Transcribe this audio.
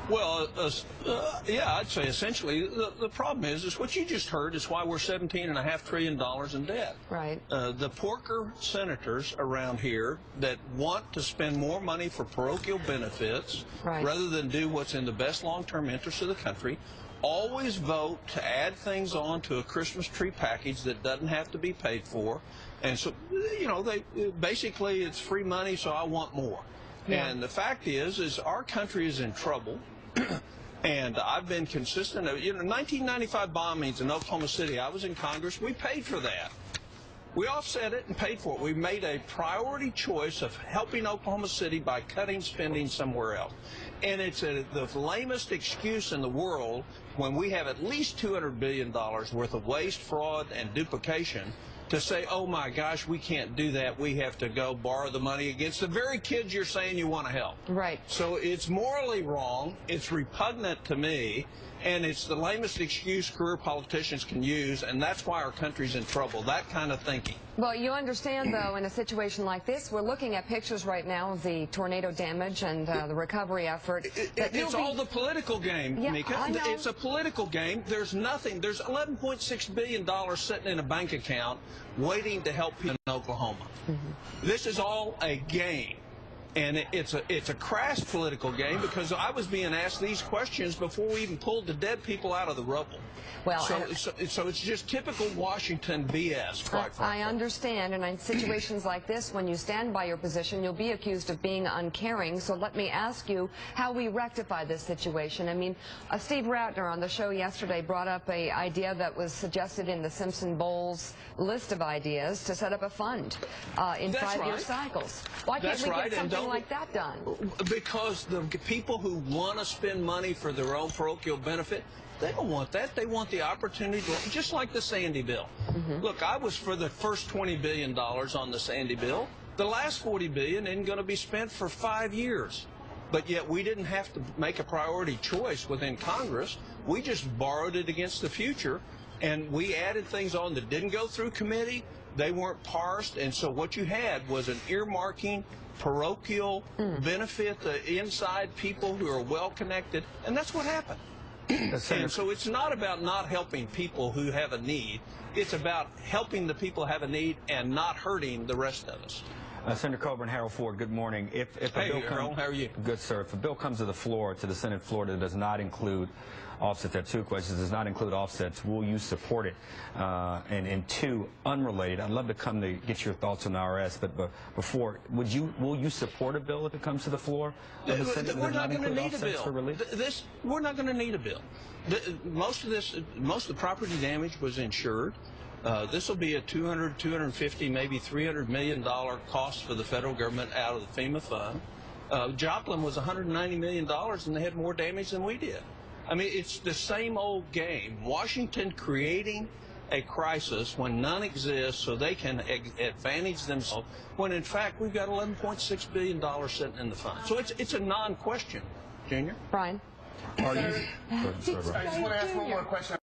Well, yeah, I'd say essentially the problem is what you just heard is why we're $17.5 trillion in debt. Right. The porker senators around here that want to spend more money for parochial benefits rather than do what's in the best long-term interest of the country always vote to add things on to a Christmas tree package that doesn't have to be paid for. And so, you know, basically it's free money, so I want more. Yeah. And the fact is our country is in trouble. And I've been consistent. You know, 1995 bombings in Oklahoma City, I was in Congress. We paid for that. We offset it and paid for it. We made a priority choice of helping Oklahoma City by cutting spending somewhere else. And it's the lamest excuse in the world when we have at least $200 billion worth of waste, fraud, and duplication to say, oh my gosh, we can't do that. We have to go borrow the money against the very kids you're saying you want to help. Right. So it's morally wrong. It's repugnant to me. And it's the lamest excuse career politicians can use, and that's why our country's in trouble, that kind of thinking. Well, you understand, though, in a situation like this, we're looking at pictures right now of the tornado damage and the recovery effort. It's all the political game, yeah, Mika. It's a political game. There's nothing. There's $11.6 billion sitting in a bank account waiting to help people in Oklahoma. This is all a game. And it's a crass political game because I was being asked these questions before we even pulled the dead people out of the rubble. Well, so it's just typical Washington BS, quite frankly. I understand, and in situations like this, when you stand by your position, you'll be accused of being uncaring. So let me ask you how we rectify this situation. I mean, Steve Ratner on the show yesterday brought up an idea that was suggested in the Simpson Bowles list of ideas to set up a fund in 5-year cycles. Why can't we get something like that done? Because the people who want to spend money for their own parochial benefit, they don't want that. They want the opportunity to, just like the Sandy bill. Look, I was for the first $20 billion on the Sandy bill. The last $40 billion isn't going to be spent for 5 years. But yet we didn't have to make a priority choice within Congress. We just borrowed it against the future, and we added things on that didn't go through committee. They weren't parsed, and so what you had was an earmarking parochial benefit to inside people who are well-connected, and that's what happened. And so it's not about not helping people who have a need. It's about helping the people who have a need and not hurting the rest of us. Senator Coburn, Harold Ford, good morning. Hey, Harold, how are you? Good, sir. If a bill comes to the floor, to the Senate floor, that does not include offsets, there are two questions, does not include offsets, will you support it? And two, unrelated, I'd love to come to get your thoughts on the IRS, but before, will you support a bill if it comes to the floor of the Senate? We're not going to need a bill. We're not going to need a bill. Most of the property damage was insured. This will be a $200, $250, maybe $300 million cost for the federal government out of the FEMA fund. Joplin was $190 million, and they had more damage than we did. I mean, it's the same old game. Washington creating a crisis when none exists so they can advantage themselves, when in fact we've got $11.6 billion sitting in the fund. So it's a non-question, Junior. Brian. Are you? I just want to ask one more question.